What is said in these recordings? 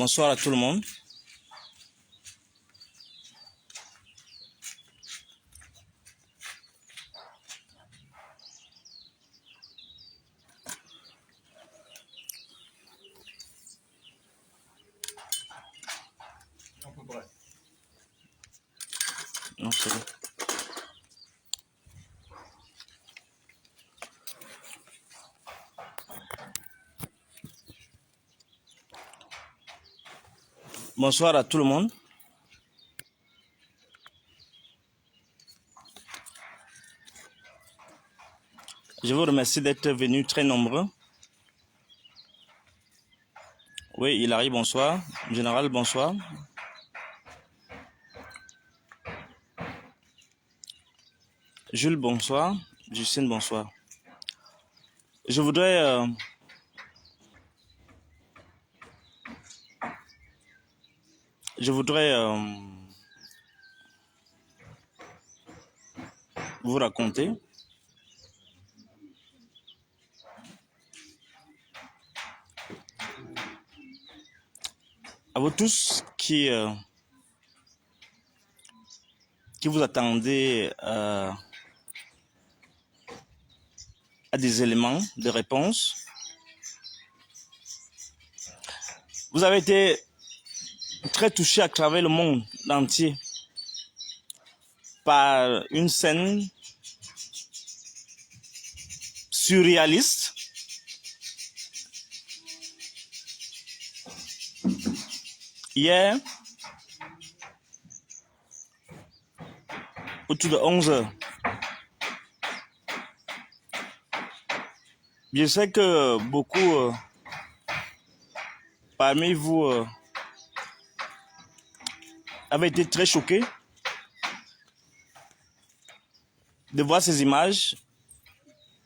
Bonsoir à tout le monde. Non, c'est bon. Bonsoir à tout le monde. Je vous remercie d'être venus très nombreux. Oui, il arrive, bonsoir. Général, bonsoir. Jules, bonsoir. Justine, bonsoir. Je voudrais vous raconter à vous tous qui vous attendez à des éléments de réponse. Vous avez été très touchés à travers le monde entier par une scène surréaliste hier autour de 11 heures. Je sais que beaucoup parmi vous avaient été très choqués de voir ces images.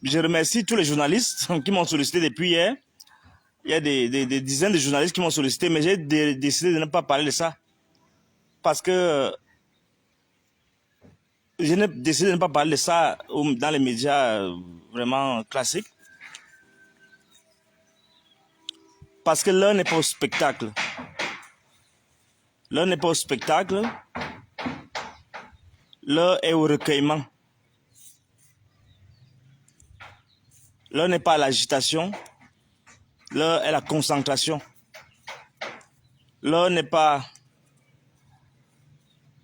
Je remercie tous les journalistes qui m'ont sollicité depuis hier. Il y a des dizaines de journalistes qui m'ont sollicité, mais j'ai décidé de ne pas parler de ça. Parce que j'ai décidé de ne pas parler de ça dans les médias vraiment classiques. Parce que l'heure n'est pas au spectacle. L'heure n'est pas au spectacle. L'heure est au recueillement. L'heure n'est pas à l'agitation. L'heure est la concentration. L'heure n'est pas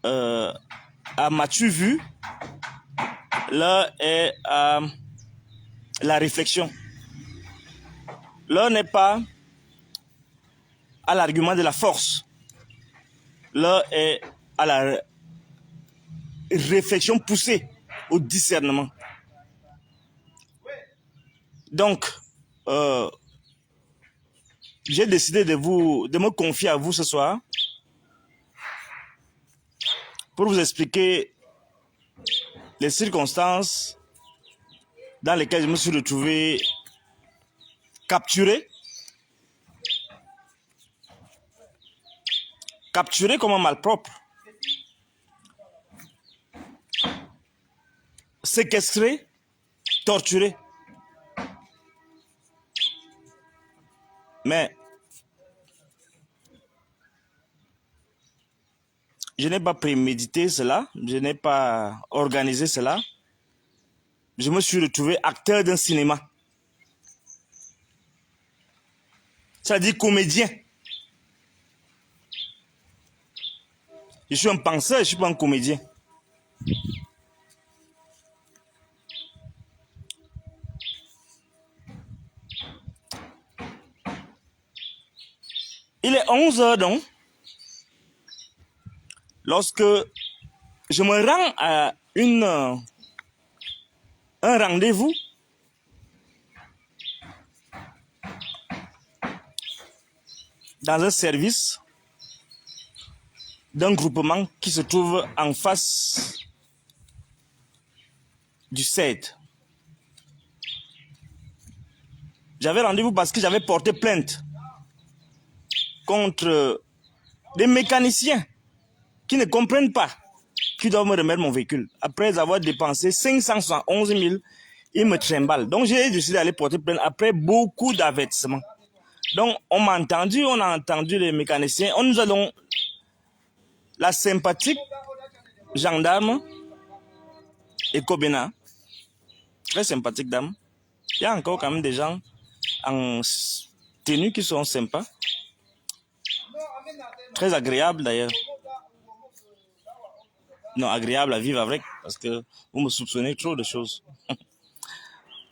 à m'as-tu vu. L'heure est à la réflexion. L'heure n'est pas à l'argument de la force. L'heure est à la réflexion poussée, au discernement. Donc, j'ai décidé de me confier à vous ce soir pour vous expliquer les circonstances dans lesquelles je me suis retrouvé capturé comme un malpropre, séquestré, torturé. Mais je n'ai pas prémédité cela, je n'ai pas organisé cela. Je me suis retrouvé acteur d'un cinéma. C'est-à-dire comédien. Je suis un penseur, je ne suis pas un comédien. Il est 11 heures donc, lorsque je me rends à un rendez-vous dans un service d'un groupement qui se trouve en face du CED. J'avais rendez-vous parce que j'avais porté plainte contre des mécaniciens qui ne comprennent pas, qui doivent me remettre mon véhicule. Après avoir dépensé 571 000, ils me trimballent. Donc j'ai décidé d'aller porter plainte après beaucoup d'avertissements. Donc, on m'a entendu, on a entendu les mécaniciens. On nous a donc la sympathique gendarme et Kobena. Très sympathique dame. Il y a encore quand même des gens en tenue qui sont sympas. Très agréable d'ailleurs. Non, agréable à vivre avec parce que vous me soupçonnez trop de choses.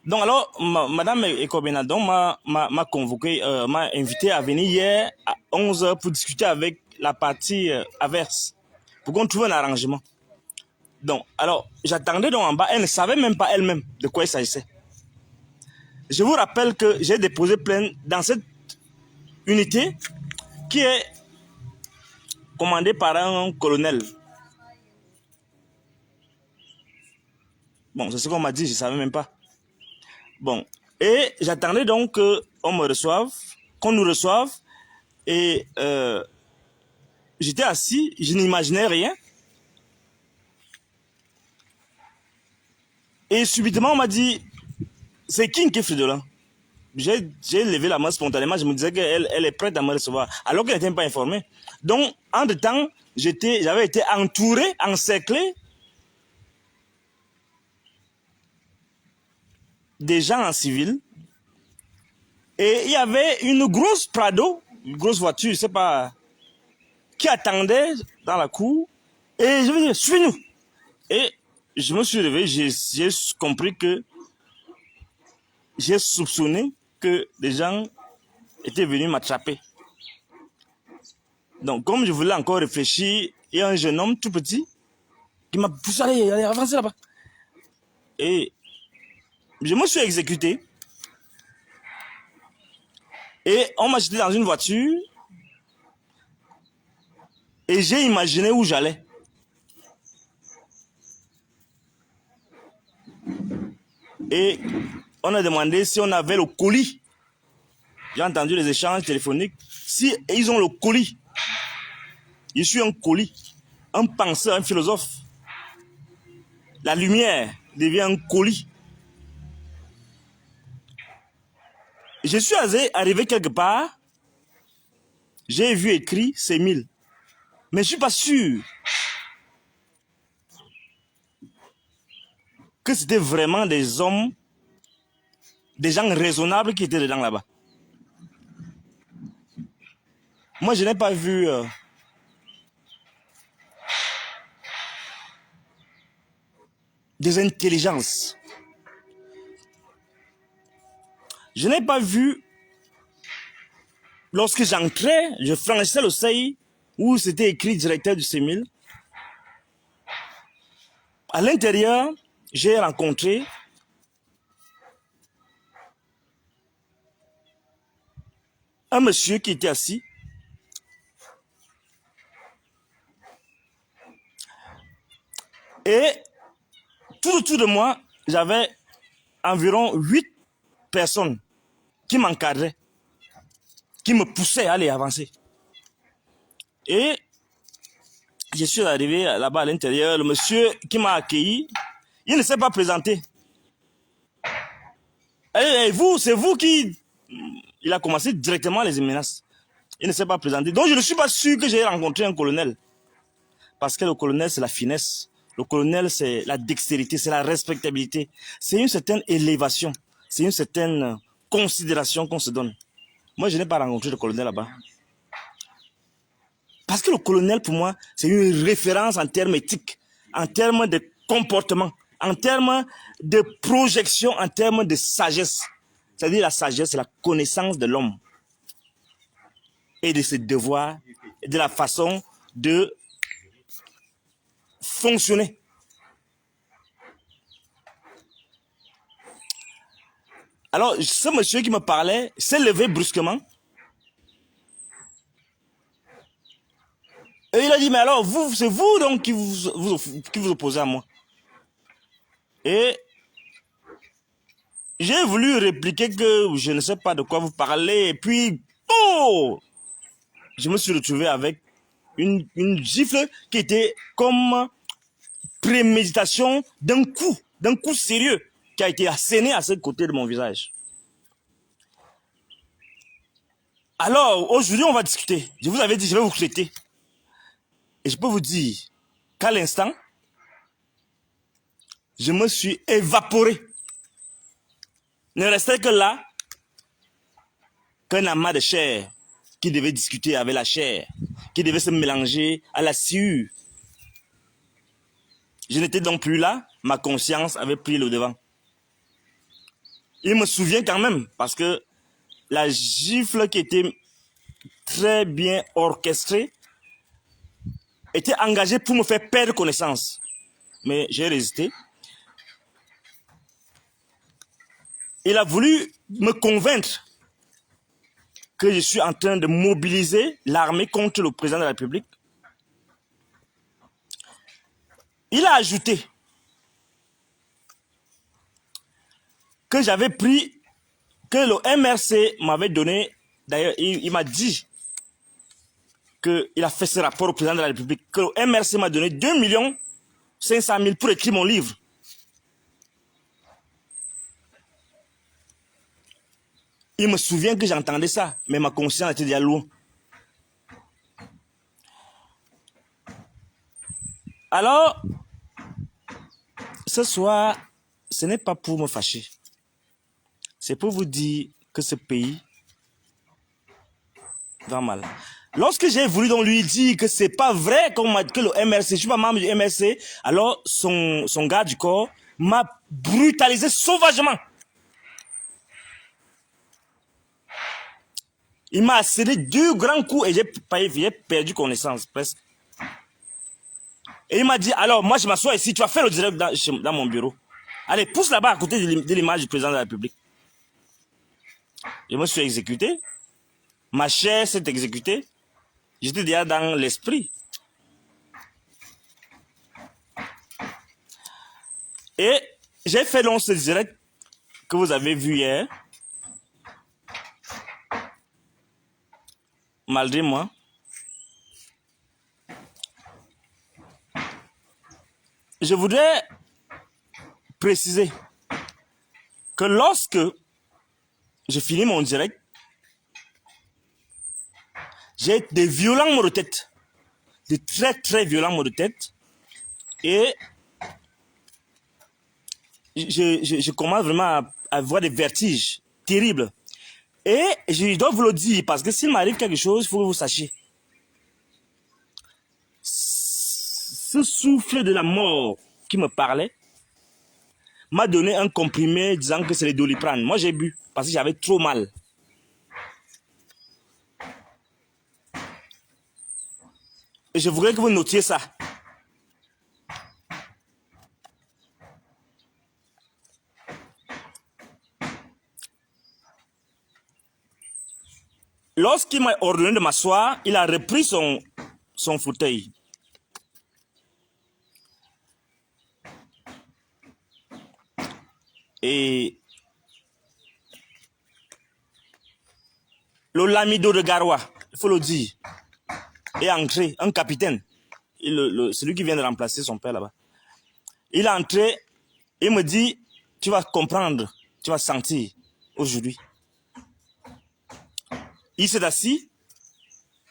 Donc alors, Madame Ekobena m'a convoqué, m'a invité à venir hier à 11 h pour discuter avec la partie adverse, pour qu'on trouve un arrangement. Donc, alors, j'attendais donc en bas, elle ne savait même pas elle-même de quoi il s'agissait. Je vous rappelle que j'ai déposé plainte dans cette unité qui est commandée par un colonel. Bon, c'est ce qu'on m'a dit, je ne savais même pas. Bon, et j'attendais donc qu'on me reçoive, qu'on nous reçoive, et j'étais assis, je n'imaginais rien. Et subitement, on m'a dit, c'est qui Nké Fridolin? J'ai levé la main spontanément, je me disais qu'elle est prête à me recevoir, alors qu'elle n'était pas informée. Donc, entre-temps, j'avais été entouré, encerclé des gens en civil. Et il y avait une grosse Prado, une grosse voiture, je ne sais pas, qui attendait dans la cour. Et je me dis, suis-nous. Et je me suis réveillé, j'ai compris que j'ai soupçonné que les gens étaient venus m'attraper. Donc, comme je voulais encore réfléchir, il y a un jeune homme tout petit qui m'a poussé, allez, avancez là-bas. Et je me suis exécuté. Et on m'a jeté dans une voiture. Et j'ai imaginé où j'allais. Et on a demandé si on avait le colis. J'ai entendu les échanges téléphoniques. Si ils ont le colis. Je suis un colis. Un penseur, un philosophe. La lumière devient un colis. Je suis arrivé quelque part. J'ai vu écrit C1000. Mais je ne suis pas sûr que c'était vraiment des hommes, des gens raisonnables qui étaient dedans là-bas. Moi, je n'ai pas vu des intelligences. Je n'ai pas vu, lorsque j'entrais, je franchissais le seuil où c'était écrit directeur du C1000. À l'intérieur, j'ai rencontré un monsieur qui était assis. Et tout autour de moi, j'avais environ 8 personnes qui m'encadraient, qui me poussaient à aller avancer. Et je suis arrivé là-bas à l'intérieur. Le monsieur qui m'a accueilli, il ne s'est pas présenté. Et vous, c'est vous qui... Il a commencé directement les menaces. Il ne s'est pas présenté. Donc je ne suis pas sûr que j'ai rencontré un colonel. Parce que le colonel, c'est la finesse. Le colonel, c'est la dextérité, c'est la respectabilité. C'est une certaine élévation. C'est une certaine considération qu'on se donne. Moi, je n'ai pas rencontré le colonel là-bas. Parce que le colonel, pour moi, c'est une référence en termes éthiques, en termes de comportement, en termes de projection, en termes de sagesse. C'est-à-dire la sagesse, c'est la connaissance de l'homme et de ses devoirs, et de la façon de fonctionner. Alors, ce monsieur qui me parlait s'est levé brusquement. Et il a dit, mais alors, vous, c'est vous donc qui vous opposez à moi. Et j'ai voulu répliquer que je ne sais pas de quoi vous parlez. Et puis, oh, je me suis retrouvé avec une gifle qui était comme préméditation d'un coup sérieux qui a été asséné à ce côté de mon visage. Alors, aujourd'hui, on va discuter. Je vous avais dit, je vais vous traiter. Et je peux vous dire qu'à l'instant, je me suis évaporé. Ne restait que là, qu'un amas de chair qui devait discuter avec la chair, qui devait se mélanger à la sciure. Je n'étais donc plus là, ma conscience avait pris le devant. Il me souvient quand même, parce que la gifle qui était très bien orchestrée était engagée pour me faire perdre connaissance. Mais j'ai résisté. Il a voulu me convaincre que je suis en train de mobiliser l'armée contre le président de la République. Il a ajouté que j'avais pris, que le MRC m'avait donné, d'ailleurs il m'a dit qu'il a fait ce rapport au président de la République, que le MRC m'a donné 2 500 000 pour écrire mon livre. Il me souvient que j'entendais ça, mais ma conscience était déjà loin. Alors, ce soir, ce n'est pas pour me fâcher. C'est pour vous dire que ce pays va mal. Lorsque j'ai voulu donc lui dire que c'est pas vrai que le MRC, je suis pas membre du MRC, alors son garde du corps m'a brutalisé sauvagement. Il m'a asséné 2 grands coups et j'ai perdu connaissance presque. Et il m'a dit, alors moi je m'assois ici, tu vas faire le direct dans mon bureau. Allez, pousse là-bas à côté de l'image du président de la République. Je me suis exécuté. Ma chair s'est exécutée. J'étais déjà dans l'esprit. Et j'ai fait donc ce direct que vous avez vu hier. Malgré moi. Je voudrais préciser que lorsque je finis mon direct, j'ai des violents maux de tête. Des très très violents maux de tête. Et je commence vraiment à avoir des vertiges terribles. Et je dois vous le dire, parce que s'il m'arrive quelque chose, il faut que vous sachiez. Ce souffle de la mort qui me parlait m'a donné un comprimé disant que c'est le Doliprane. Moi, j'ai bu parce que j'avais trop mal. Et je voudrais que vous notiez ça. Lorsqu'il m'a ordonné de m'asseoir, il a repris son fauteuil. Et le lamido de Garoua, il faut le dire, est entré, un capitaine, celui qui vient de remplacer son père là-bas. Il est entré, il me dit, tu vas comprendre, tu vas sentir aujourd'hui. Il s'est assis,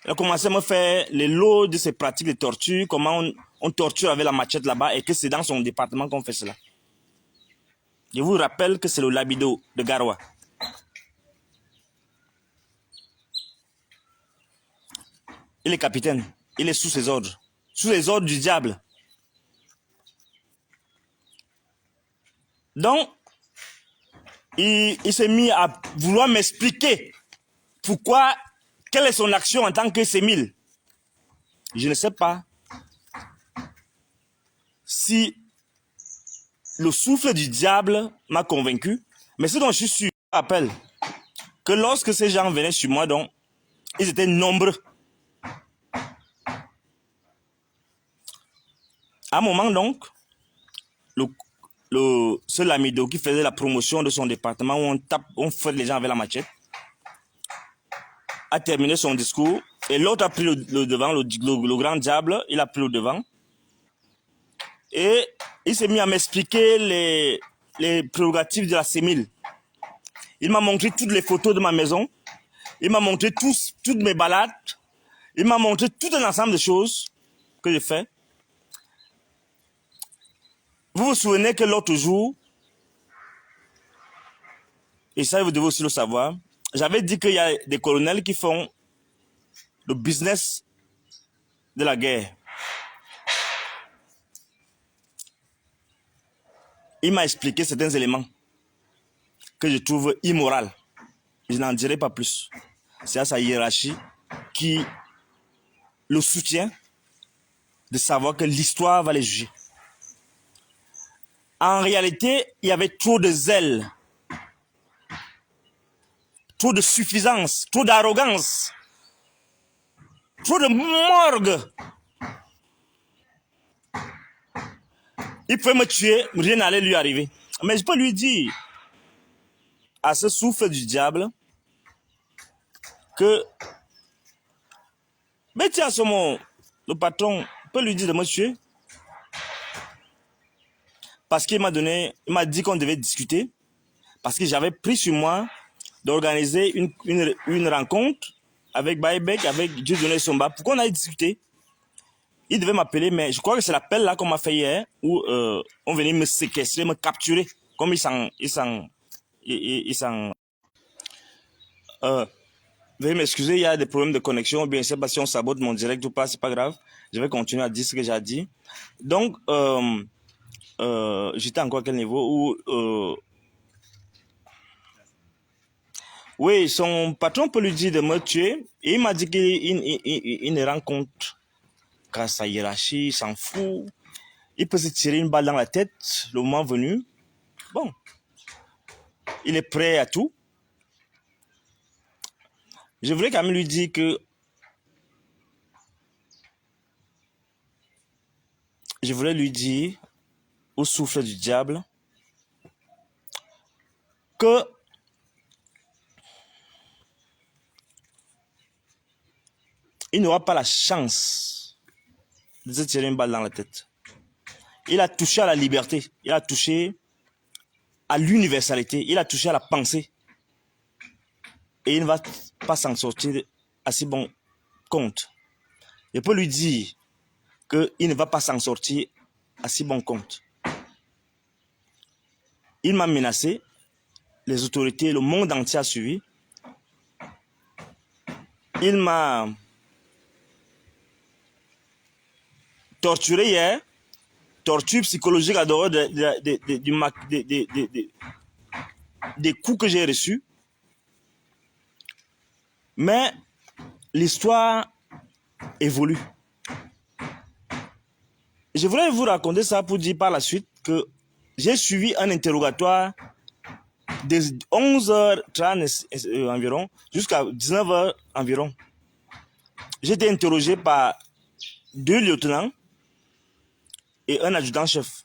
il a commencé à me faire les lots de ses pratiques de torture, comment on torture avec la machette là-bas et que c'est dans son département qu'on fait cela. Je vous rappelle que c'est le lamido de Garoua. Il est capitaine, il est sous ses ordres, sous les ordres du diable. Donc, il s'est mis à vouloir m'expliquer pourquoi, quelle est son action en tant que sémile. Je ne sais pas si le souffle du diable m'a convaincu, mais ce dont je suis sûr, je rappelle que lorsque ces gens venaient sur moi, donc, ils étaient nombreux. À un moment donc, ce lamido qui faisait la promotion de son département où on fait les gens avec la machette, a terminé son discours et l'autre a pris le devant, le grand diable, il a pris le devant et il s'est mis à m'expliquer les prérogatives de la sémile. Il m'a montré toutes les photos de ma maison Il m'a montré toutes mes balades. Il m'a montré tout un ensemble de choses que j'ai fait. Vous vous souvenez que l'autre jour, et ça vous devez aussi le savoir, j'avais dit qu'il y a des colonels qui font le business de la guerre. Il m'a expliqué certains éléments que je trouve immoraux. Je n'en dirai pas plus. C'est à sa hiérarchie qui le soutient de savoir que l'histoire va les juger. En réalité, il y avait trop de zèle, trop de suffisance, trop d'arrogance, trop de morgue. Il pouvait me tuer, rien n'allait lui arriver. Mais je peux lui dire à ce souffle du diable que Betty Assomo, le patron, peut lui dire de me tuer. Parce qu'il m'a dit qu'on devait discuter. Parce que j'avais pris sur moi d'organiser une rencontre avec Baïbek, avec Dieudonné Somba, pour qu'on aille discuter. Il devait m'appeler, mais je crois que c'est l'appel là qu'on m'a fait hier, où on venait me séquestrer, me capturer, comme veuillez m'excuser, il y a des problèmes de connexion, ou bien je ne sais pas si on sabote mon direct ou pas, c'est pas grave. Je vais continuer à dire ce que j'ai dit. Donc, j'étais encore à quel niveau où oui, son patron peut lui dire de me tuer. Et il m'a dit qu'il ne rend compte qu'à sa hiérarchie, il s'en fout. Il peut se tirer une balle dans la tête le moment venu. Bon, il est prêt à tout. Je voulais quand même lui dire que au souffle du diable que il n'aura pas la chance de se tirer une balle dans la tête. Il a touché à la liberté, il a touché à l'universalité, il a touché à la pensée. Et il ne va pas s'en sortir à si bon compte. Je peux lui dire qu'il ne va pas s'en sortir à si bon compte. Il m'a menacé, les autorités, le monde entier a suivi. Il m'a torturé hier, torture psychologique à dehors des coups que j'ai reçus. Mais l'histoire évolue. Je voulais vous raconter ça pour dire par la suite que j'ai suivi un interrogatoire de 11h30 environ jusqu'à 19h environ. J'ai été interrogé par 2 lieutenants et un adjudant-chef.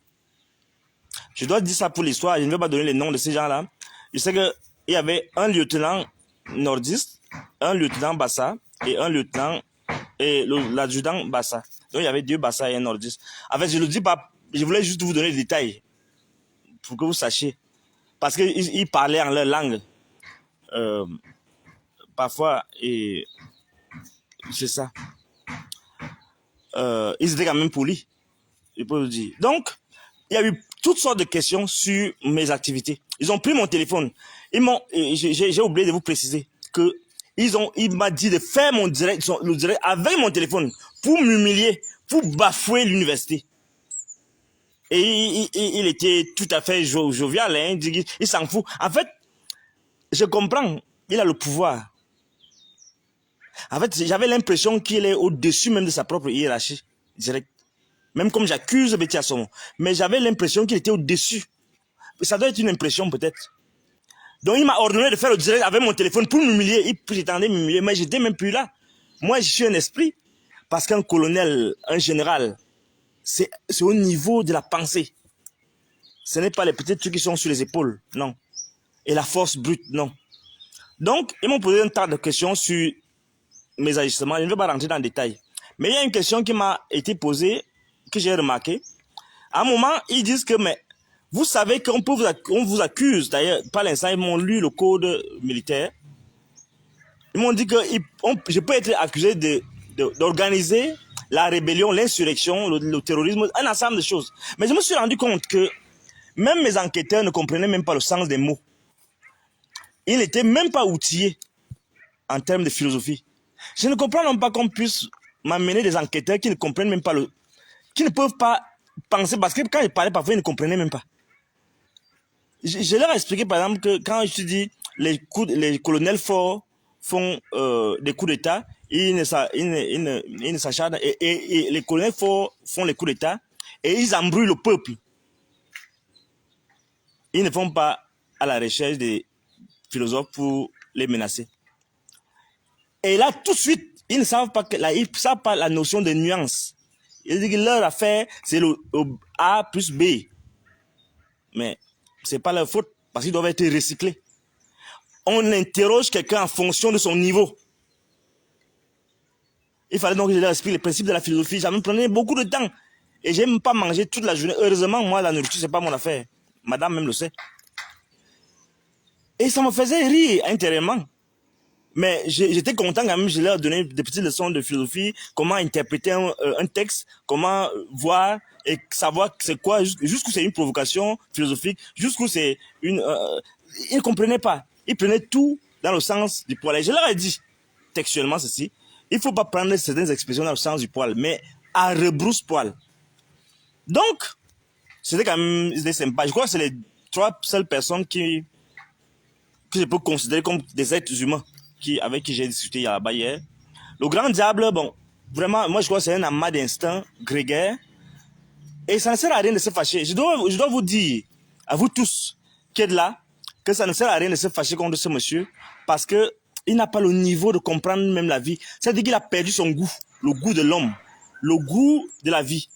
Je dois dire ça pour l'histoire, je ne vais pas donner les noms de ces gens-là. Je sais qu'il y avait un lieutenant nordiste, un lieutenant Bassa et un lieutenant et l'adjudant Bassa. Donc il y avait 2 Bassa et un nordiste. En fait, je ne le dis pas, je voulais juste vous donner les détails pour que vous sachiez. Parce qu'ils parlaient en leur langue. Parfois, et c'est ça. Ils étaient quand même polis, je peux vous dire. Donc, il y a eu toutes sortes de questions sur mes activités. Ils ont pris mon téléphone. J'ai oublié de vous préciser que il m'a dit de faire le direct avec mon téléphone pour m'humilier, pour bafouer l'université. Et il était tout à fait jovial, hein, il s'en fout. En fait, je comprends, il a le pouvoir. En fait, j'avais l'impression qu'il est au-dessus même de sa propre hiérarchie direct. Même comme j'accuse Betty Assomo. Mais j'avais l'impression qu'il était au-dessus. Ça doit être une impression peut-être. Donc il m'a ordonné de faire le direct avec mon téléphone pour m'humilier. Il prétendait m'humilier, mais j'étais même plus là. Moi, je suis un esprit. Parce qu'un colonel, un général, c'est au niveau de la pensée. Ce n'est pas les petits trucs qui sont sur les épaules, non. Et la force brute, non. Donc, ils m'ont posé un tas de questions sur mes agissements. Je ne vais pas rentrer dans le détail. Mais il y a une question qui m'a été posée, que j'ai remarqué. À un moment, ils disent que, mais vous savez qu'on vous accuse, d'ailleurs, par l'instant, ils m'ont lu le code militaire. Ils m'ont dit que je peux être accusé d'organiser la rébellion, l'insurrection, le terrorisme, un ensemble de choses. Mais je me suis rendu compte que même mes enquêteurs ne comprenaient même pas le sens des mots. Ils n'étaient même pas outillés en termes de philosophie. Je ne comprends même pas qu'on puisse m'amener des enquêteurs qui ne comprennent même pas qui ne peuvent pas penser, parce que quand ils parlaient parfois, ils ne comprenaient même pas. Je leur ai expliqué par exemple que quand je dis les colonels forts font des coups d'État, ils ne s'acharnent et les colonels forts font les coups d'État et ils embrouillent le peuple. Ils ne font pas à la recherche des philosophes pour les menacer. Et là, tout de suite, ils ne savent pas, la notion de nuance. Ils disent que leur affaire, c'est le A plus B. Mais ce n'est pas leur faute, parce qu'ils doivent être recyclés. On interroge quelqu'un en fonction de son niveau. Il fallait donc que je leur explique les principes de la philosophie. Ça me prenait beaucoup de temps. Et je n'aime pas manger toute la journée. Heureusement, moi, la nourriture, ce n'est pas mon affaire. Madame même le sait. Et ça me faisait rire intérieurement. Mais j'étais content quand même, je leur donnais des petites leçons de philosophie, comment interpréter un texte, comment voir et savoir c'est quoi, jusqu'où c'est une provocation philosophique, jusqu'où c'est une... ils ne comprenaient pas. Ils prenaient tout dans le sens du poil. Et je leur ai dit, textuellement ceci, il ne faut pas prendre certaines expressions dans le sens du poil, mais à rebrousse-poil. Donc, c'était quand même sympa. Je crois que c'est les 3 seules personnes que je peux considérer comme des êtres humains avec qui j'ai discuté hier. Le grand diable, bon, vraiment, moi je crois que c'est un amas d'instinct grégaire. Et ça ne sert à rien de se fâcher. Je dois vous dire, à vous tous qui êtes là, que ça ne sert à rien de se fâcher contre ce monsieur, parce que il n'a pas le niveau de comprendre même la vie. C'est-à-dire qu'il a perdu son goût, le goût de l'homme, le goût de la vie.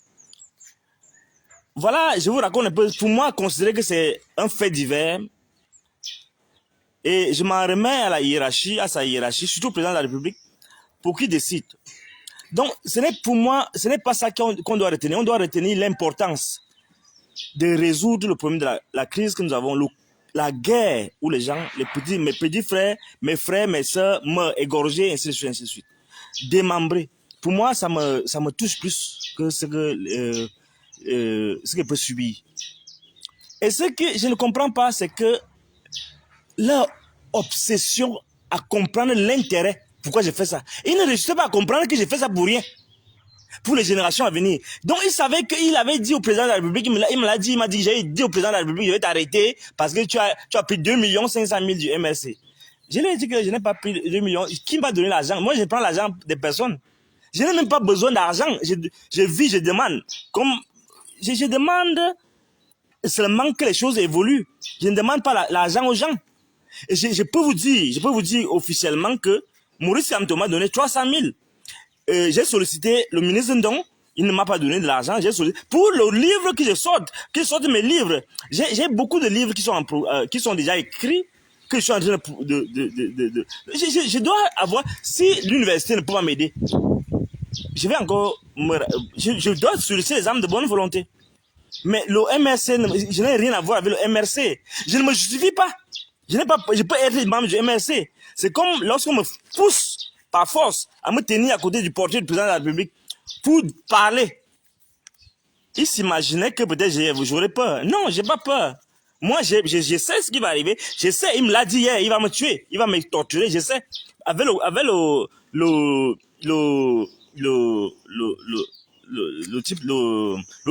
Voilà, je vous raconte un peu, pour moi, considérer que c'est un fait divers. Et je m'en remets à la hiérarchie, à sa hiérarchie, surtout au président de la République, pour qu'il décide. Donc, pour moi, ce n'est pas ça qu'on doit retenir. On doit retenir l'importance de résoudre le problème de la crise que nous avons, la guerre où les gens, mes petits frères, mes soeurs meurent égorgés, ainsi de suite, ainsi de suite. Démembrés. Pour moi, ça me touche plus que ce que peut subir. Et ce que je ne comprends pas, c'est que leur obsession à comprendre l'intérêt. Pourquoi j'ai fait ça? Ils ne réussissaient pas à comprendre que j'ai fait ça pour rien. Pour les générations à venir. Donc, il savait qu'il avait dit au président de la République, il m'a dit, j'ai dit au président de la République, je vais t'arrêter parce que tu as pris 2 500 000 du MRC. Je lui ai dit que je n'ai pas pris 2 millions. Qui m'a donné l'argent? Moi, je prends l'argent des personnes. Je n'ai même pas besoin d'argent. Je vis, je demande. Je demande seulement que les choses évoluent. Je ne demande pas l'argent aux gens. Et je peux vous dire officiellement que Maurice Kamto m'a donné 300 000. J'ai sollicité le ministre Ndong, il ne m'a pas donné de l'argent. Pour le livre que je sorte mes livres. J'ai beaucoup de livres qui sont déjà écrits, que je suis en train je dois avoir, si l'université ne peut pas m'aider, je vais encore, je dois solliciter les âmes de bonne volonté. Mais le MRC, je n'ai rien à voir avec le MRC. Je ne me justifie pas. Je peux être membre du MRC. C'est comme lorsqu'on me pousse par force à me tenir à côté du portrait du président de la République pour parler. Il s'imaginait que peut-être j'aurais peur. Non, j'ai pas peur. Moi, je sais ce qui va arriver. Je sais, il me l'a dit hier, il va me tuer, il va me torturer, je sais. Avec le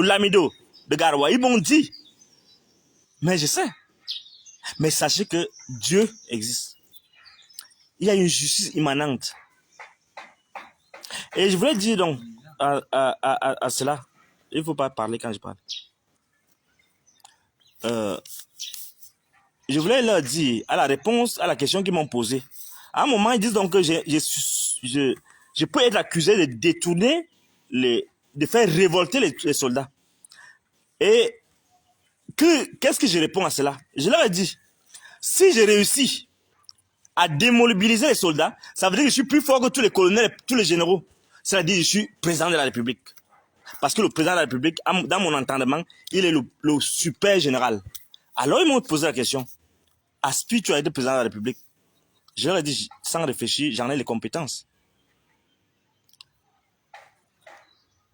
lamido de Garoua, ils m'ont dit. Mais je sais. Mais sachez que Dieu existe. Il y a une justice immanente. Et je voulais dire donc à cela, il ne faut pas parler quand je parle. Je voulais leur dire à la réponse à la question qu'ils m'ont posée. À un moment, ils disent donc que je peux être accusé de détourner, de faire révolter les soldats. Et qu'est-ce que je réponds à cela? Je leur ai dit, si j'ai réussi à démobiliser les soldats, ça veut dire que je suis plus fort que tous les colonels, tous les généraux. C'est-à-dire que je suis président de la République. Parce que le président de la République, dans mon entendement, il est le super général. Alors ils m'ont posé la question, aspires-tu à être président de la République? Je leur ai dit, sans réfléchir, j'en ai les compétences.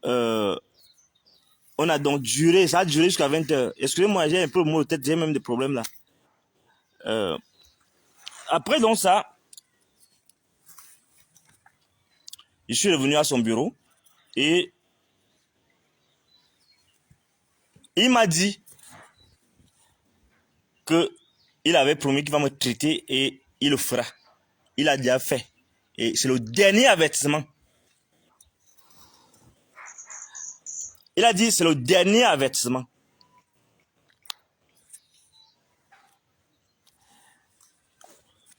On a donc duré, ça a duré jusqu'à 20 h. Excusez-moi, j'ai un peu le mot de tête, j'ai même des problèmes là. Après donc ça, je suis revenu à son bureau et il m'a dit qu'il avait promis qu'il va me traiter et il le fera. Il a déjà fait. Et c'est le dernier avertissement. Il a dit c'est le dernier avertissement.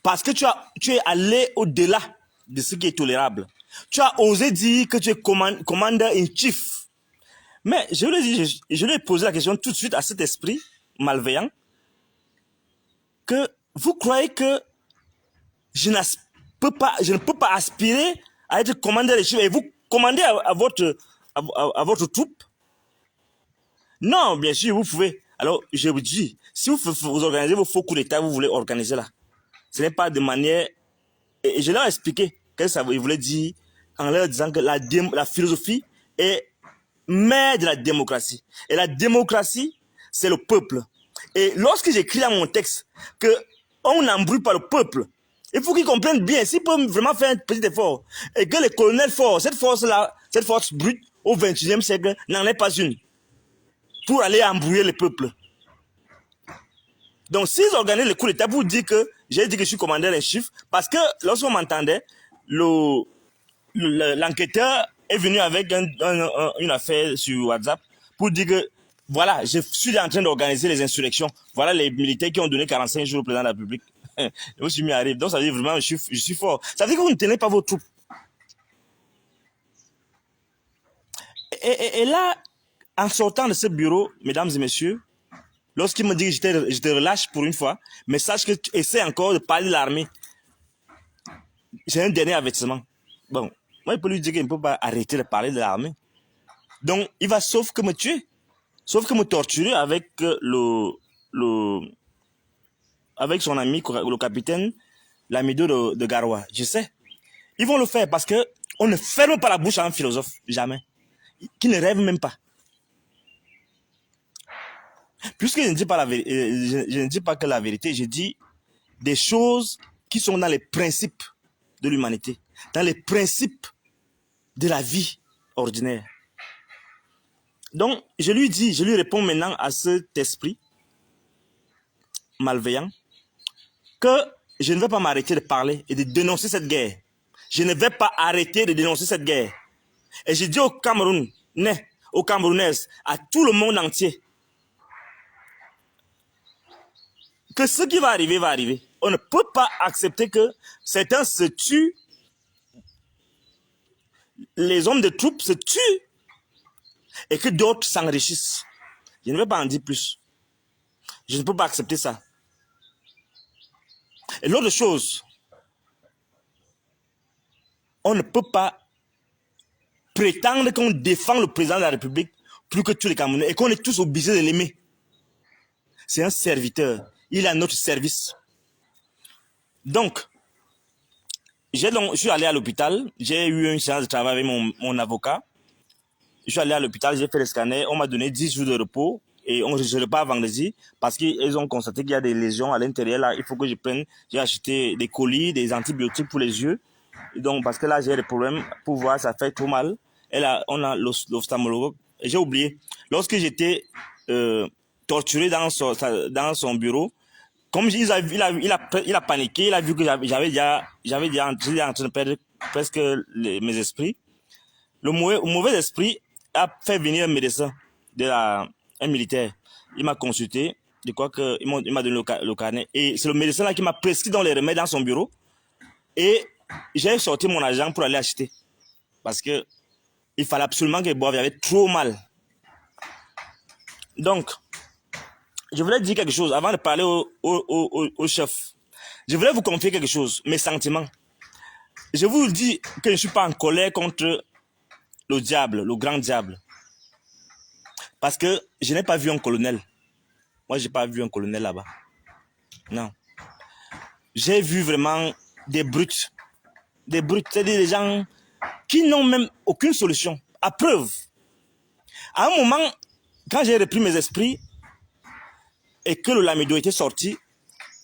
Parce que tu es allé au-delà de ce qui est tolérable. Tu as osé dire que tu es commander in chief. Mais je lui ai posé la question tout de suite à cet esprit malveillant que vous croyez que je ne peux pas aspirer à être commandeur in chief et vous commandez à votre troupe. Non, bien sûr, vous pouvez. Alors, je vous dis, si vous organisez vos faux coups d'État, vous voulez organiser là. Ce n'est pas de manière... Et je leur ai expliqué que ça voulait dire en leur disant que la philosophie est mère de la démocratie. Et la démocratie, c'est le peuple. Et lorsque j'écris dans mon texte qu'on n'embrouille pas le peuple, il faut qu'ils comprennent bien, s'ils peuvent vraiment faire un petit effort, et que les colonels forts, cette force-là, cette force brute au XXIe siècle, n'en est pas une, pour aller embrouiller le peuple. Donc, s'ils organisent le coup d'État pour dire que j'ai dit que je suis commandeur en chef, parce que lorsqu'on m'entendait, l'enquêteur est venu avec une affaire sur WhatsApp pour dire que voilà, je suis en train d'organiser les insurrections. Voilà les militaires qui ont donné 45 jours au président de la République. Je me suis mis à rire. Donc, ça veut dire vraiment, je suis fort. Ça veut dire que vous ne tenez pas vos troupes. Et là, en sortant de ce bureau, mesdames et messieurs, lorsqu'il me dit que je te relâche pour une fois, mais sache que tu essaies encore de parler de l'armée. J'ai un dernier avertissement. Bon, moi, je peux lui dire qu'il ne peut pas arrêter de parler de l'armée. Donc, il va sauf que me tuer, sauf que me torturer avec avec son ami, le capitaine Lamido de Garoua. Je sais. Ils vont le faire parce que on ne ferme pas la bouche à un philosophe, jamais. Qui ne rêve même pas. Puisque je ne dis pas la vérité, je ne dis pas que la vérité, je dis des choses qui sont dans les principes de l'humanité, dans les principes de la vie ordinaire. Donc, je lui réponds maintenant à cet esprit malveillant que je ne vais pas m'arrêter de parler et de dénoncer cette guerre. Je ne vais pas arrêter de dénoncer cette guerre. Et je dis aux Camerounais, aux Camerounaises, à tout le monde entier, que ce qui va arriver va arriver. On ne peut pas accepter que certains se tuent, les hommes de troupes se tuent et que d'autres s'enrichissent. Je ne vais pas en dire plus. Je ne peux pas accepter ça. Et l'autre chose, on ne peut pas prétendre qu'on défend le président de la République plus que tous les Camerounais et qu'on est tous obligés de l'aimer. C'est un serviteur. Il est à notre service. Donc, je suis allé à l'hôpital. J'ai eu une séance de travail avec mon avocat. Je suis allé à l'hôpital, j'ai fait le scanner. On m'a donné 10 jours de repos et je ne serai pas vendredi parce qu'ils ont constaté qu'il y a des lésions à l'intérieur. Là, il faut que je prenne. J'ai acheté des colis, des antibiotiques pour les yeux. Et donc, parce que là, j'ai des problèmes pour voir, ça fait trop mal. Et là, on a l'ophtalmologue. J'ai oublié. Lorsque j'étais torturé dans son bureau, comme il a paniqué, il a vu que j'avais déjà en train de perdre presque mes esprits. Le mauvais esprit a fait venir un médecin, un militaire. Il m'a consulté, je crois qu'il m'a donné le carnet. Et c'est le médecin là qui m'a prescrit dans les remèdes dans son bureau. Et j'ai sorti mon argent pour aller acheter. Parce que il fallait absolument que je boive, j'avais trop mal. Donc, je voulais dire quelque chose avant de parler au chef. Je voulais vous confier quelque chose, mes sentiments. Je vous dis que je ne suis pas en colère contre le diable, le grand diable. Parce que je n'ai pas vu un colonel. Moi, je n'ai pas vu un colonel là-bas. Non. J'ai vu vraiment des brutes. Des brutes, c'est-à-dire des gens qui n'ont même aucune solution. À preuve, à un moment, quand j'ai repris mes esprits et que le lamido était sorti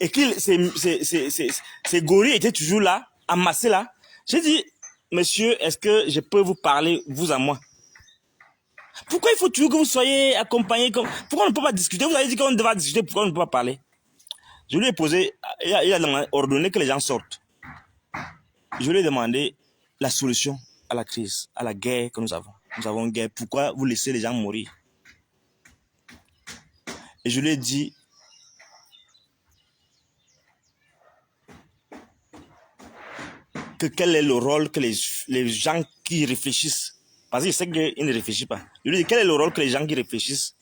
et que ces gorilles étaient toujours là, amassés là, j'ai dit, monsieur, est-ce que je peux vous parler, vous à moi? Pourquoi il faut toujours que vous soyez accompagnés comme... Pourquoi on ne peut pas discuter? Vous avez dit qu'on devait discuter, pourquoi on ne peut pas parler? Je lui ai posé, il a ordonné que les gens sortent. Je lui ai demandé la solution à la crise, à la guerre que nous avons. Nous avons une guerre. Pourquoi vous laissez les gens mourir? Et je lui ai dit, que quel est le rôle que les gens qui réfléchissent, parce que je sais qu'ils ne réfléchissent pas. Je lui ai dit, quel est le rôle que les gens qui réfléchissent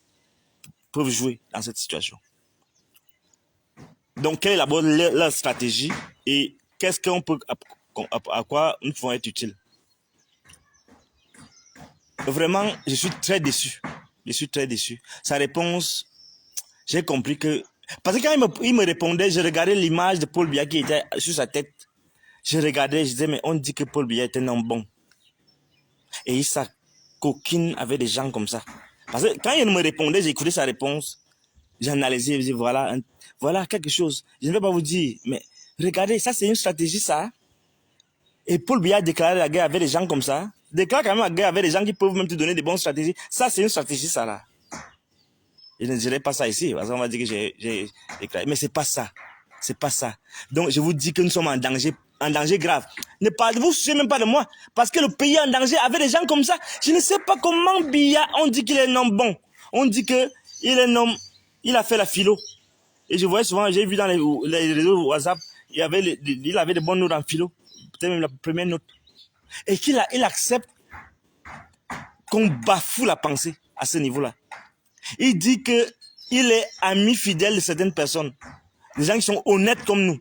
peuvent jouer dans cette situation? Donc, quelle est d'abord leur stratégie et qu'est-ce qu'on peut, à quoi nous pouvons être utiles? Vraiment, je suis très déçu. Je suis très déçu. Sa réponse, j'ai compris que... Parce que quand il me répondait, je regardais l'image de Paul Biya qui était sur sa tête. Je regardais, je disais, mais on dit que Paul Biya est un homme bon. Et il s'est coquine avec des gens comme ça. Parce que quand il me répondait, j'écoutais sa réponse. J'analysais, je disais, voilà, voilà quelque chose. Je ne vais pas vous dire, mais regardez, ça c'est une stratégie, ça. Et Paul Biya a déclaré la guerre avec des gens comme ça. Déclare quand même la guerre avec des gens qui peuvent même te donner des bonnes stratégies. Ça, c'est une stratégie, ça, là. Je ne dirais pas ça ici, parce qu'on va dire que j'ai déclaré. Mais c'est pas ça. C'est pas ça. Donc, je vous dis que nous sommes en danger grave. Ne parlez-vous même pas de moi, parce que le pays est en danger avec des gens comme ça. Je ne sais pas comment Biya, on dit qu'il est un homme bon. On dit que il est un homme, il a fait la philo. Et je voyais souvent, j'ai vu dans les réseaux WhatsApp, il avait de bonnes notes en philo. Peut-être même la première note. Et il accepte qu'on bafoue la pensée à ce niveau-là. Il dit que il est ami fidèle de certaines personnes. Des gens qui sont honnêtes comme nous.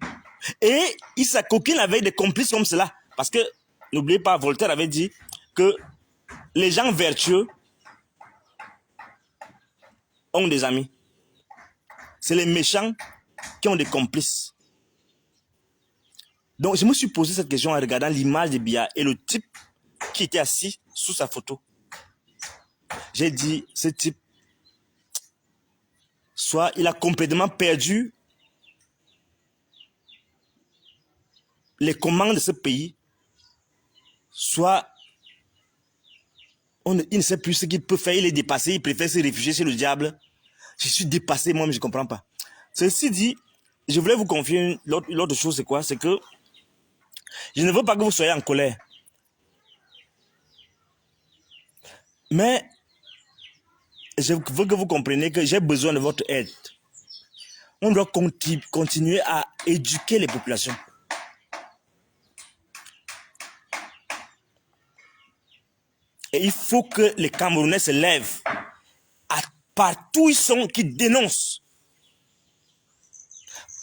Et il s'acoquine avec des complices comme cela. Parce que, n'oubliez pas, Voltaire avait dit que les gens vertueux ont des amis. C'est les méchants qui ont des complices. Donc, je me suis posé cette question en regardant l'image de Biya et le type qui était assis sous sa photo. J'ai dit, ce type, soit il a complètement perdu les commandes de ce pays, soit il ne sait plus ce qu'il peut faire, il est dépassé, il préfère se réfugier chez le diable. Je suis dépassé, moi, mais je ne comprends pas. Ceci dit, je voulais vous confier l'autre chose, c'est quoi? C'est que je ne veux pas que vous soyez en colère. Mais je veux que vous compreniez que j'ai besoin de votre aide. On doit continuer à éduquer les populations. Et il faut que les Camerounais se lèvent partout où ils sont, qui dénoncent.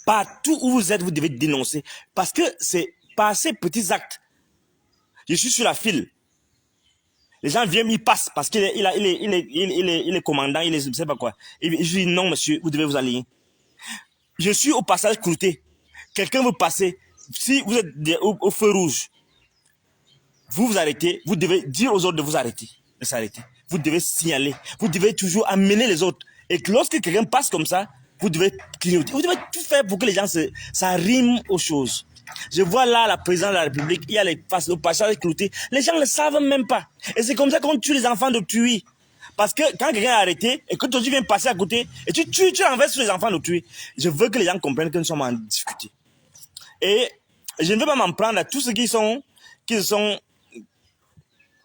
Partout où vous êtes, vous devez dénoncer. Parce que c'est par ces petits actes. Je suis sur la file. Les gens viennent, ils passent parce qu'il est commandant, il est, je ne sais pas quoi. Je dis non, monsieur, vous devez vous aligner. Je suis au passage clouté. Quelqu'un veut passer. Si vous êtes au feu rouge, vous vous arrêtez, vous devez dire aux autres de vous arrêter, de s'arrêter. Vous devez signaler. Vous devez toujours amener les autres. Et que lorsque quelqu'un passe comme ça, vous devez clignoter. Vous devez tout faire pour que les gens ça rime aux choses. Je vois là la présidente de la République, il y a le passage clouté. Les gens ne le savent même pas. Et c'est comme ça qu'on tue les enfants de tuer. Parce que quand quelqu'un est arrêté et que toi tu viens passer à côté et tu renverses sur les enfants de tuer, je veux que les gens comprennent que nous sommes en difficulté. Et je ne veux pas m'en prendre à tous ceux qui sont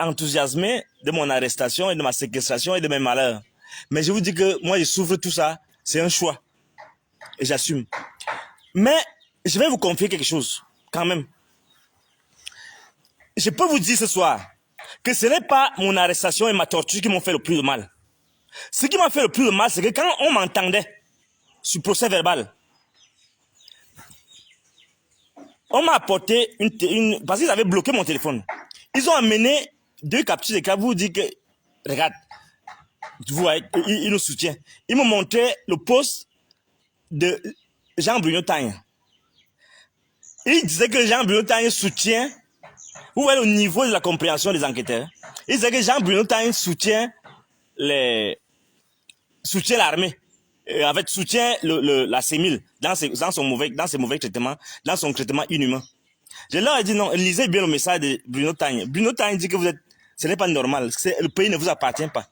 enthousiasmés de mon arrestation et de ma séquestration et de mes malheurs. Mais je vous dis que moi je souffre tout ça, c'est un choix. Et j'assume. Mais je vais vous confier quelque chose, quand même. Je peux vous dire ce soir que ce n'est pas mon arrestation et ma torture qui m'ont fait le plus de mal. Ce qui m'a fait le plus de mal, c'est que quand on m'entendait sur procès verbal, on m'a apporté parce qu'ils avaient bloqué mon téléphone. Ils ont amené 2 captures d'écran pour vous dire que, regarde, vous voyez, ils nous soutiennent. Ils m'ont montré le post de Jean Bruno Tagne. Il disait que Jean-Bruno Tang soutient, vous voyez au niveau de la compréhension des enquêteurs, il disait que Jean-Bruno Tang soutient l'armée, avec soutient la CEMIL dans ses mauvais traitements, dans son traitement inhumain. Je leur ai dit non, lisez bien le message de Bruno Tang. Bruno Tang dit que ce n'est pas normal, le pays ne vous appartient pas.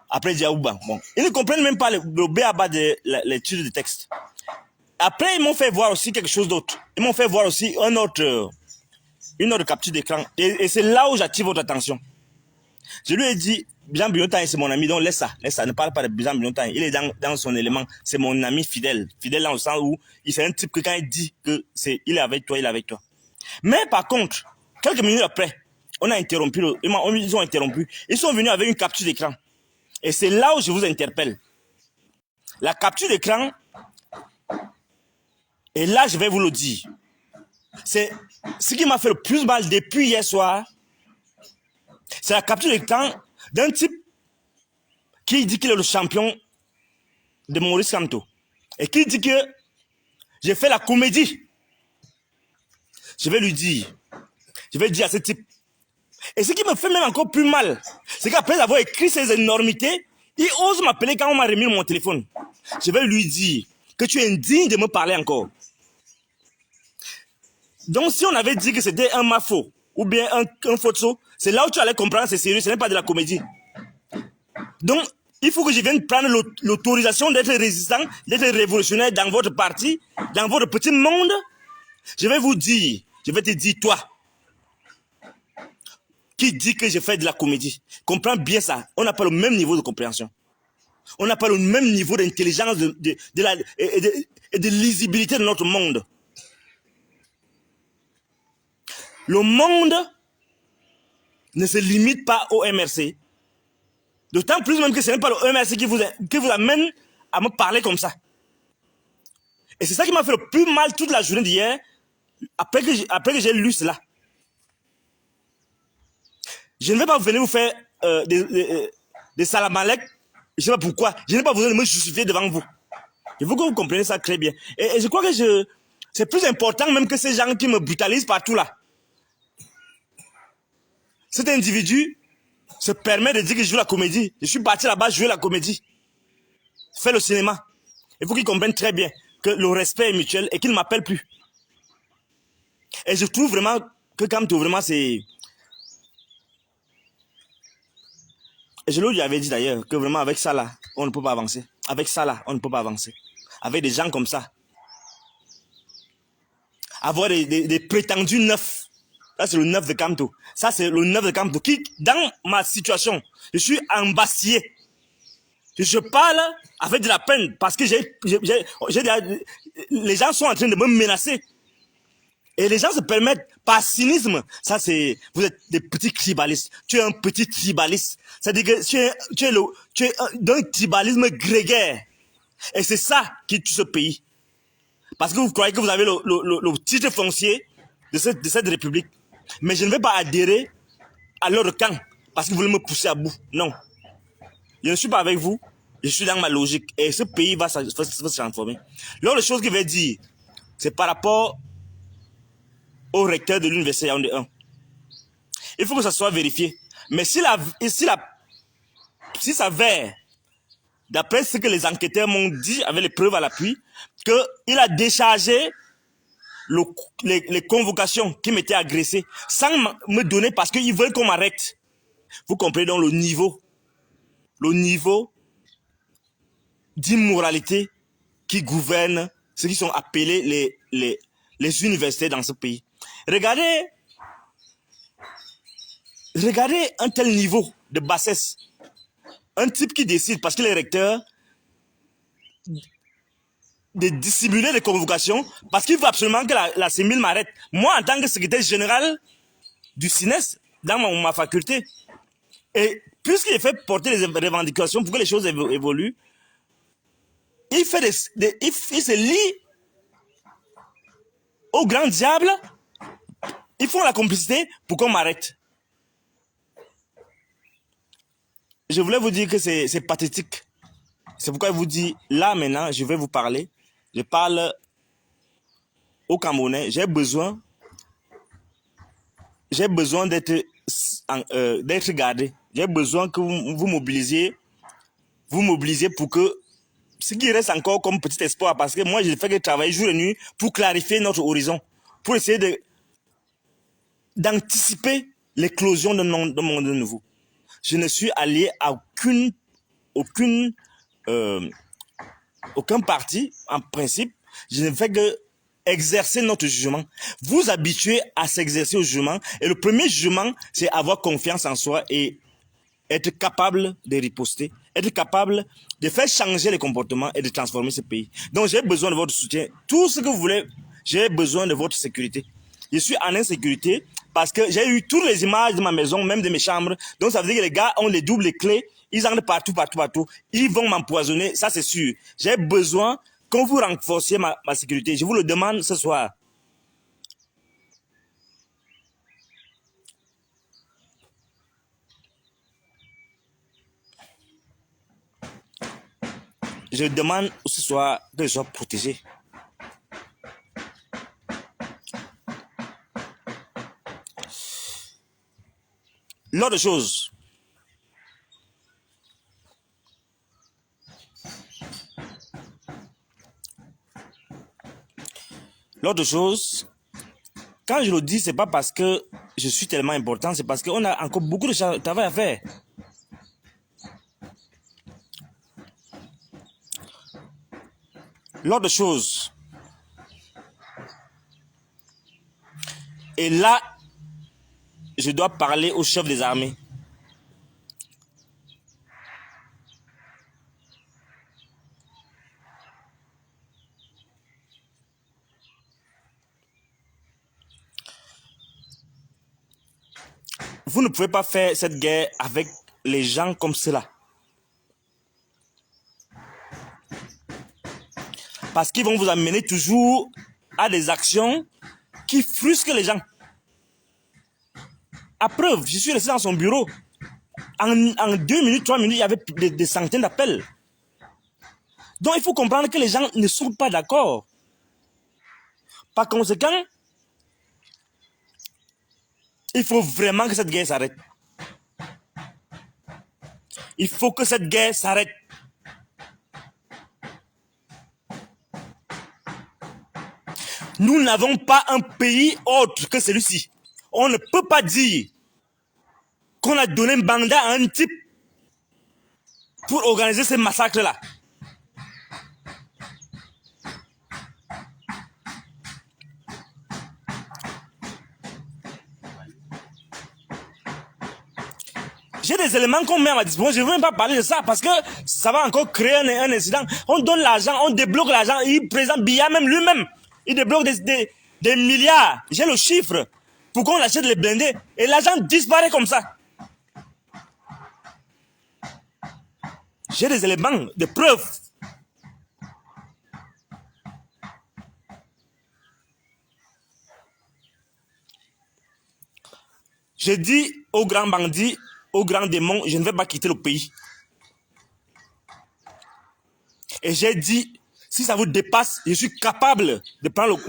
Après Diaouba, bon. Ils ne comprennent même pas le B.A.B.A. de l'étude de texte. Après, ils m'ont fait voir aussi quelque chose d'autre. Ils m'ont fait voir aussi une autre capture d'écran. Et c'est là où j'attire votre attention. Je lui ai dit, Jean-Bruno Tang, c'est mon ami, donc laisse ça, ne parle pas de Jean-Bruno Tang. Il est dans son élément, c'est mon ami fidèle. Fidèle dans le sens où c'est un type que quand il dit que il est avec toi, il est avec toi. Mais par contre, quelques minutes après, on a interrompu, ils ont interrompu. Ils sont venus avec une capture d'écran. Et c'est là où je vous interpelle. La capture d'écran, et là je vais vous le dire, c'est ce qui m'a fait le plus mal depuis hier soir, c'est la capture d'écran d'un type qui dit qu'il est le champion de Maurice Kamto. Et qui dit que j'ai fait la comédie. Je vais dire à ce type. Et ce qui me fait même encore plus mal, c'est qu'après avoir écrit ces énormités, il ose m'appeler quand on m'a remis mon téléphone. Je vais lui dire que tu es indigne de me parler encore. Donc si on avait dit que c'était un mafo ou bien un photo, c'est là où tu allais comprendre c'est sérieux, ce n'est pas de la comédie. Donc il faut que je vienne prendre l'autorisation d'être résistant, d'être révolutionnaire dans votre parti, dans votre petit monde. Je vais te dire, toi, qui dit que je fais de la comédie, comprends bien ça, on n'a pas le même niveau de compréhension. On n'a pas le même niveau d'intelligence et de lisibilité de notre monde. Le monde ne se limite pas au MRC. D'autant plus même que ce n'est pas le MRC qui vous amène à me parler comme ça. Et c'est ça qui m'a fait le plus mal toute la journée d'hier, après que j'ai lu cela. Je ne vais pas venir vous faire des salamalek. Je ne sais pas pourquoi. Je n'ai pas besoin de me justifier devant vous. Il faut que vous compreniez ça très bien. Et je crois que c'est plus important même que ces gens qui me brutalisent partout là. Cet individu se permet de dire que je joue la comédie. Je suis parti là-bas jouer la comédie. Faire le cinéma. Il faut qu'il comprenne très bien que le respect est mutuel et qu'il ne m'appelle plus. Et je trouve vraiment que Kamto, vraiment c'est... Et je lui avais dit d'ailleurs que vraiment avec ça là, on ne peut pas avancer. Avec ça là, on ne peut pas avancer. Avec des gens comme ça. Avoir des prétendus neufs. Ça c'est le neuf de Kamto. Ça c'est le neuf de Kamto qui, dans ma situation, je suis embastillé. Je parle avec de la peine parce que les gens sont en train de me menacer. Et les gens se permettent, par cynisme, ça c'est, vous êtes des petits tribalistes. Tu es un petit tribaliste. C'est-à-dire que tu es d'un tribalisme grégaire. Et c'est ça qui tue ce pays. Parce que vous croyez que vous avez le titre foncier de cette république. Mais je ne vais pas adhérer à leur camp parce que vous voulez me pousser à bout. Non. Je ne suis pas avec vous. Je suis dans ma logique. Et ce pays va se transformer. L'autre chose qu'il veut dire, c'est par rapport au recteur de l'université Yaoundé 1. Il faut que ça soit vérifié. Mais s'il s'avère, d'après ce que les enquêteurs m'ont dit, avec les preuves à l'appui, qu'il a déchargé les convocations qui m'étaient agressées sans me donner parce qu'ils veulent qu'on m'arrête. Vous comprenez donc le niveau d'immoralité qui gouverne ceux qui sont appelés les universités dans ce pays. Regardez un tel niveau de bassesse. Un type qui décide, parce qu'il est recteur, de dissimuler les convocations, parce qu'il veut absolument que la CEMIL m'arrête. Moi, en tant que secrétaire général du CINES, dans ma faculté, et puisqu'il fait porter les revendications pour que les choses évoluent, il se lie au grand diable. Ils font la complicité pour qu'on m'arrête. Je voulais vous dire que c'est pathétique. C'est pourquoi je vous dis, là maintenant, je vais vous parler. Je parle aux Camerounais, j'ai besoin d'être gardé. J'ai besoin que vous mobilisiez pour que ce qui reste encore comme petit espoir, parce que moi, je ne fais que travailler jour et nuit pour clarifier notre horizon, pour essayer d'anticiper l'éclosion d'un monde nouveau. Je ne suis allié à aucun parti, en principe. Je ne fais que exercer notre jugement. Vous habituez à s'exercer au jugement. Et le premier jugement, c'est avoir confiance en soi et être capable de riposter, être capable de faire changer les comportements et de transformer ce pays. Donc, j'ai besoin de votre soutien. Tout ce que vous voulez, j'ai besoin de votre sécurité. Je suis en insécurité parce que j'ai eu toutes les images de ma maison, même de mes chambres. Donc, ça veut dire que les gars ont les doubles clés. Ils entrent partout. Ils vont m'empoisonner, ça c'est sûr. J'ai besoin que vous renforciez ma sécurité. Je vous le demande ce soir. Je demande ce soir que je sois protégé. L'autre chose, quand je le dis, c'est pas parce que je suis tellement important, c'est parce qu'on a encore beaucoup de travail à faire. L'autre chose, et là, je dois parler au chef des armées. Vous ne pouvez pas faire cette guerre avec les gens comme cela. Parce qu'ils vont vous amener toujours à des actions qui frusquent les gens. À preuve, je suis resté dans son bureau. En 2 minutes, 3 minutes, il y avait des centaines d'appels. Donc il faut comprendre que les gens ne sont pas d'accord. Par conséquent, il faut vraiment que cette guerre s'arrête. Il faut que cette guerre s'arrête. Nous n'avons pas un pays autre que celui-ci. On ne peut pas dire qu'on a donné un mandat à un type pour organiser ces massacres-là. J'ai des éléments qu'on met à ma disposition. Je ne veux même pas parler de ça parce que ça va encore créer un incident. On donne l'argent, on débloque l'argent. Il présente Biya même lui-même. Il débloque des milliards. J'ai le chiffre pour qu'on achète les blindés. Et l'argent disparaît comme ça. J'ai des éléments, des preuves. Je dis aux grands bandits, aux grands démons, je ne vais pas quitter le pays. Et j'ai dit, si ça vous dépasse, je suis capable de prendre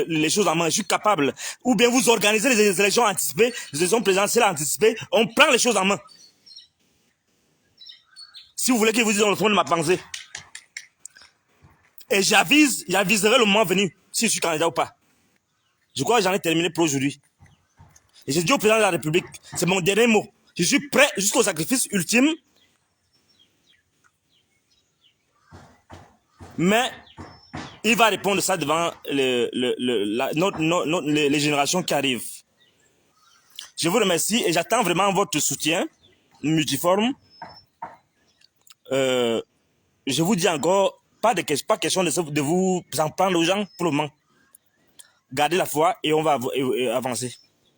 les choses en main. Je suis capable. Ou bien vous organisez les élections anticipées, les élections présidentielles anticipées, on prend les choses en main. Si vous voulez que je vous dise dans le fond de ma pensée. Et j'aviserai le moment venu, si je suis candidat ou pas. Je crois que j'en ai terminé pour aujourd'hui. Et j'ai dit au président de la République, c'est mon dernier mot. Je suis prêt jusqu'au sacrifice ultime. Mais il va répondre ça devant les générations qui arrivent. Je vous remercie et j'attends vraiment votre soutien multiforme. Je vous dis encore, pas question de vous en prendre aux gens pour le moment. Gardez la foi et on va avancer.